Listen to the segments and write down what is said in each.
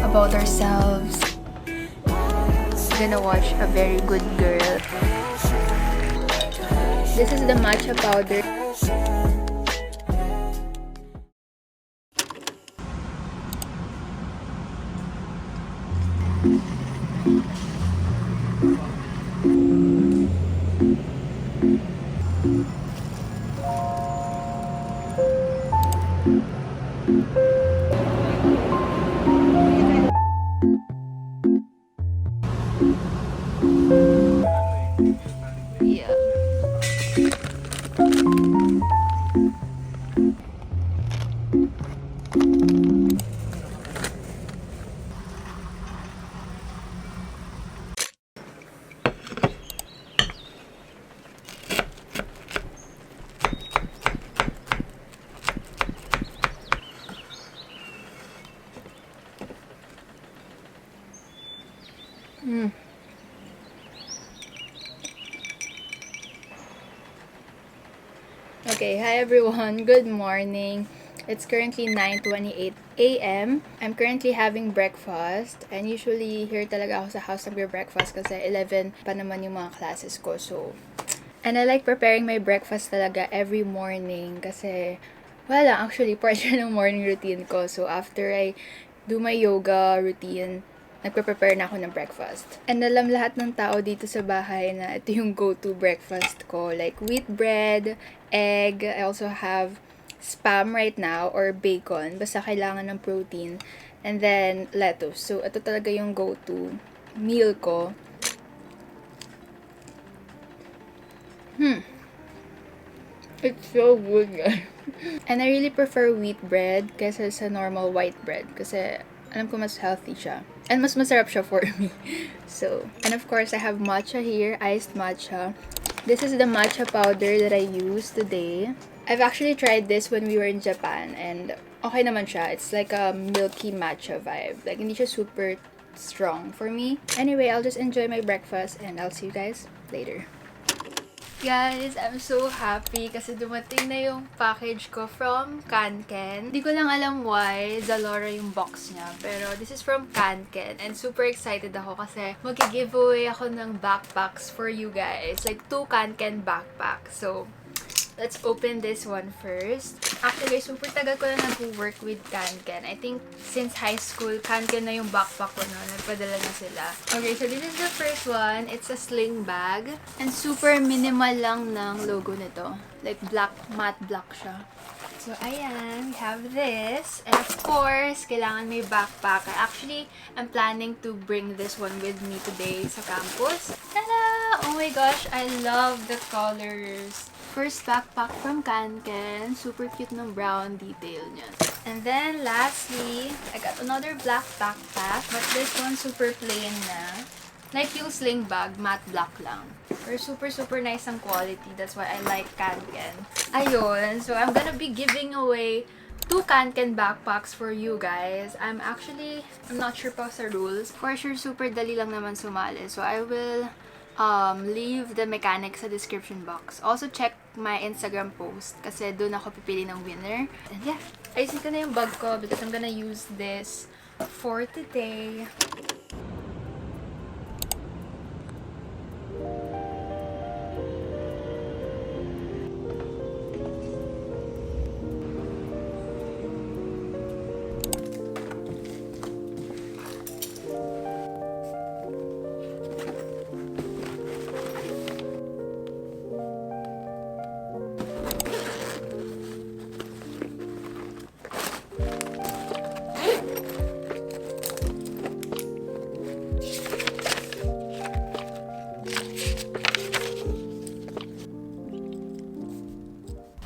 about ourselves. Gonna watch A Very Good Girl. This is the matcha powder. Yeah. Okay, hi everyone. Good morning. It's currently 9:28 a.m. I'm currently having breakfast, and usually here talaga ako sa house nagbe-breakfast kasi 11 pa naman yung mga classes ko. And I like preparing my breakfast talaga every morning kasi wala, actually part siya ng morning routine ko. So after I do my yoga routine, nagpe-prepare na ako ng breakfast. And alam lahat ng tao dito sa bahay na ito yung go-to breakfast ko. Like wheat bread, egg, I also have spam right now or bacon. Basta kailangan ng protein. And then lettuce. So ito talaga yung go-to meal ko. It's so good, guys. And I really prefer wheat bread kaysa sa normal white bread. Kasi alam ko mas healthy siya. And mas masarap siya for me. So, and of course, I have matcha here, iced matcha. This is the matcha powder that I use today. I've actually tried this when we were in Japan, and okay naman siya. It's like a milky matcha vibe. Like, hindi siya super strong for me. Anyway, I'll just enjoy my breakfast, and I'll see you guys later. Guys, I'm so happy kasi dumating na yung package ko from KANKEN. Hindi ko lang alam why Zalora yung box niya, pero this is from KANKEN and super excited ako kasi mag-giveaway ako ng backpacks for you guys. Like 2 KANKEN backpacks. So, let's open this one first. Actually, super tagal ko na nag-work with KANKEN. I think since high school, KANKEN na yung backpack ko na. Nagpadala na sila. Okay, so this is the first one. It's a sling bag. And super minimal lang ng logo nito. Like black, matte black siya. So, ayan. We have this. And of course, kailangan may backpack. Actually, I'm planning to bring this one with me today sa campus. Tada! Oh my gosh, I love the colors. First backpack from KANKEN. Super cute ng brown detail niya. And then, lastly, I got another black backpack. But this one super plain na. Like yung sling bag, matte black lang. Pero super nice ang quality. That's why I like KANKEN. Ayun. So, I'm gonna be giving away 2 KANKEN backpacks for you guys. I'm not sure pa sa rules. For sure, super dali lang naman sumali. So, I will leave the mechanics sa description box. Also, check my Instagram post kasi doon ako pipili ng winner. And yeah, ayusin ko na yung bag ko because I'm gonna use this for today.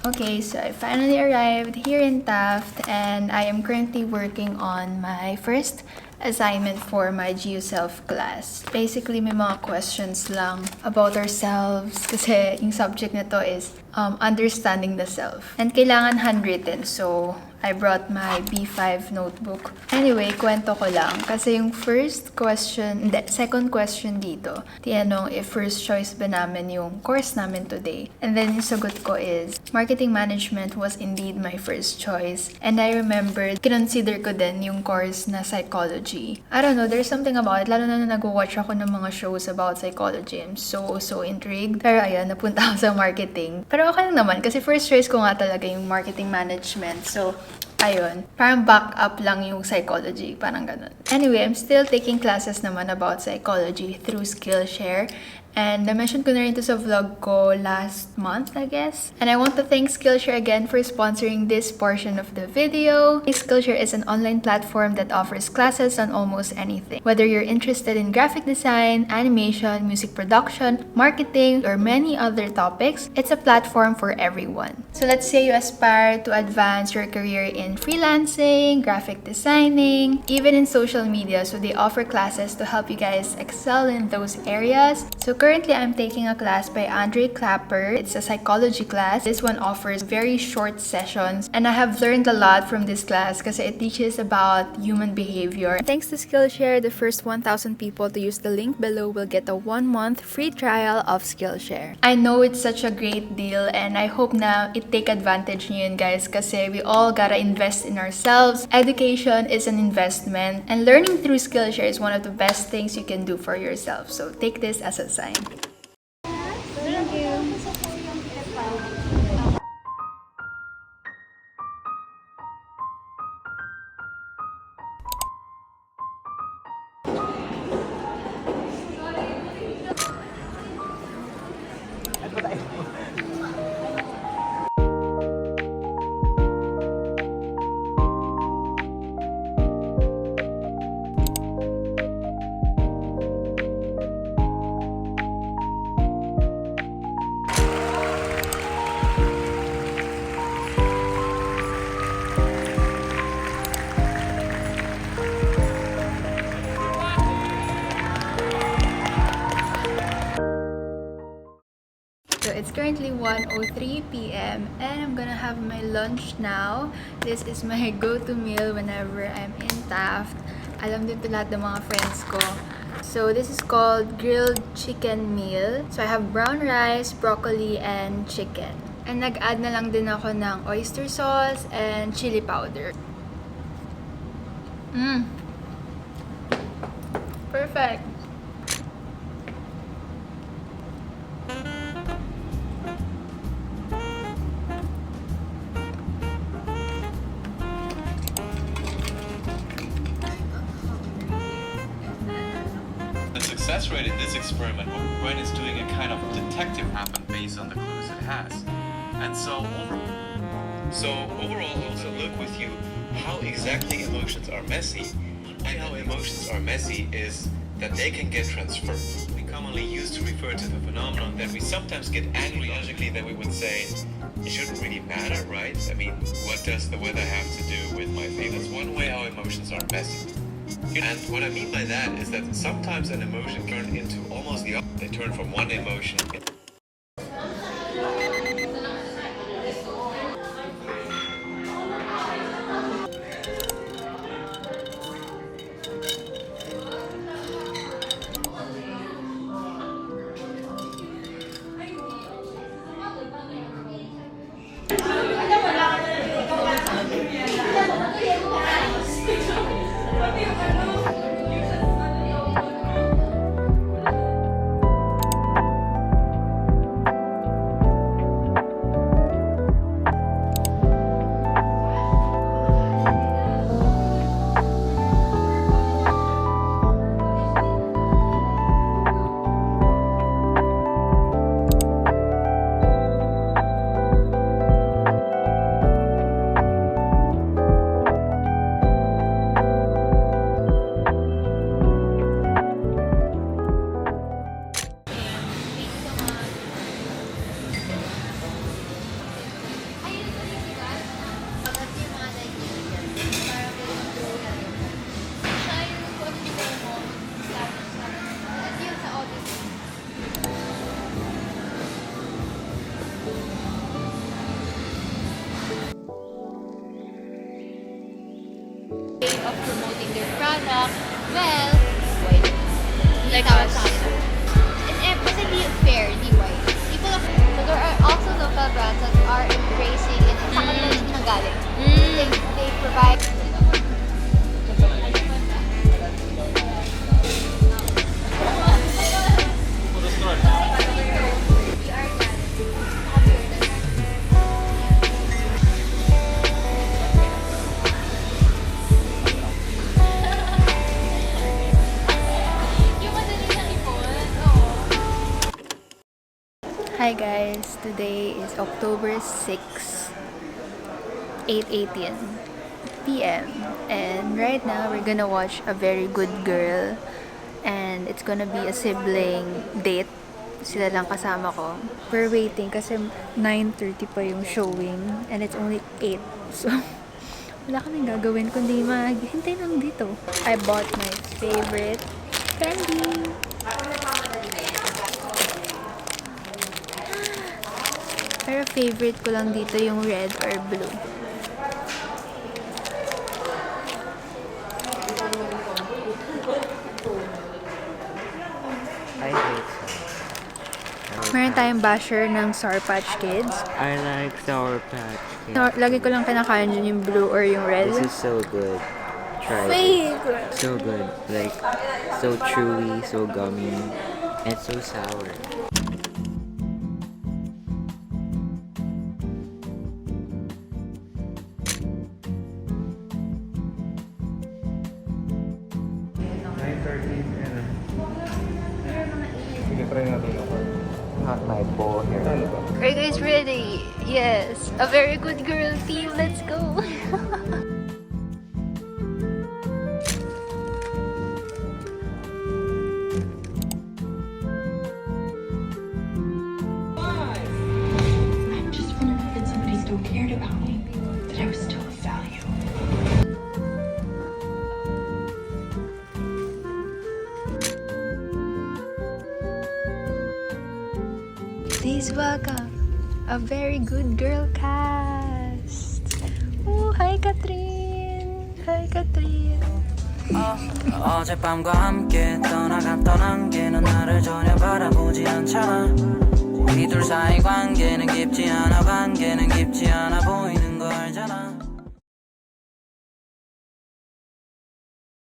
Okay, so I finally arrived here in Taft and I am currently working on my first assignment for my GeoSelf class. Basically, may mga questions lang about ourselves kasi yung subject na to is understanding the self. And kailangan handwritten, so I brought my B5 notebook. Anyway, kwento ko lang. Kasi yung second question dito, tinanong if first choice ba namin yung course namin today. And then yung sagot ko is, marketing management was indeed my first choice. And I remember, kinonsider ko din yung course na psychology. I don't know, there's something about it. Lalo na nag-watch ako ng mga shows about psychology. I'm so intrigued. Pero ayun, napunta ako sa marketing. Pero okay lang naman, kasi first choice ko nga talaga yung marketing management. So, ayun, parang back up lang yung psychology, parang ganun. Anyway, I'm still taking classes naman about psychology through Skillshare. And na-mention ko na rin ito sa vlog ko last month, I guess. And I want to thank Skillshare again for sponsoring this portion of the video. Skillshare is an online platform that offers classes on almost anything. Whether you're interested in graphic design, animation, music production, marketing, or many other topics, it's a platform for everyone. So let's say you aspire to advance your career in freelancing, graphic designing, even in social media. So they offer classes to help you guys excel in those areas. So currently, I'm taking a class by Andre Clapper. It's a psychology class. This one offers very short sessions. And I have learned a lot from this class kasi it teaches about human behavior. Thanks to Skillshare, the first 1,000 people to use the link below will get a 1-month free trial of Skillshare. I know it's such a great deal and I hope na take advantage nyo yun, guys, kasi we all gotta invest in ourselves. Education is an investment and learning through Skillshare is one of the best things you can do for yourself. So take this as a sign. Thank you. So it's currently 1:03 p.m. and I'm gonna have my lunch now. This is my go-to meal whenever I'm in Taft. Alam din to lahat ng mga friends ko. So this is called grilled chicken meal. So I have brown rice, broccoli, and chicken. And nag-add na lang din ako ng oyster sauce and chili powder. Perfect! Success rate in this experiment, Brent is doing a kind of detective happen based on the clues it has. And so overall, also look with you how exactly emotions are messy. And how emotions are messy is that they can get transferred. We commonly used to refer to the phenomenon that we sometimes get angry logically, that we would say, it shouldn't really matter, right? I mean, what does the weather have to do with my feelings? One way how emotions are messy. And what I mean by that is that sometimes an emotion turns into almost the opposite. They turn from one emotion. way of promoting their product, well, white. Like us. Kasi di fair, di white. So there are also local brands that are embracing and sa kanila din nanggaling. They provide Hi guys, today is October 6, 8:18 p.m. And right now we're gonna watch A Very Good Girl, and it's gonna be a sibling date. Sila lang kasama ko. We're waiting kasi 9:30 pa yung showing and it's only 8. So wala kaming gagawin kundi maghintay lang dito. I bought my favorite candy. Pero favorite ko lang dito yung red or blue. I hate Meron tayong basher ng Sour Patch Kids. I like Sour Patch Kids. So, lagi ko lang kinakain dyan yung blue or yung red. This is so good. Try it. Favorite! So good. Like, so chewy, so gummy, and so sour. Not my bowl here. Are you guys ready? Yes! A Very Good Girl team, let's go! I'm just wondering if somebody still cared about me, that I was still of value. Please welcome A Very Good Girl cast! Oh, hi Katrin! Hi Katrin! 어젯밤과 함께 떠나갔던 안개는 나를 전혀 바라보지 않잖아. 우리 둘 사이 관계는 깊지 않아 보이는 거 알잖아.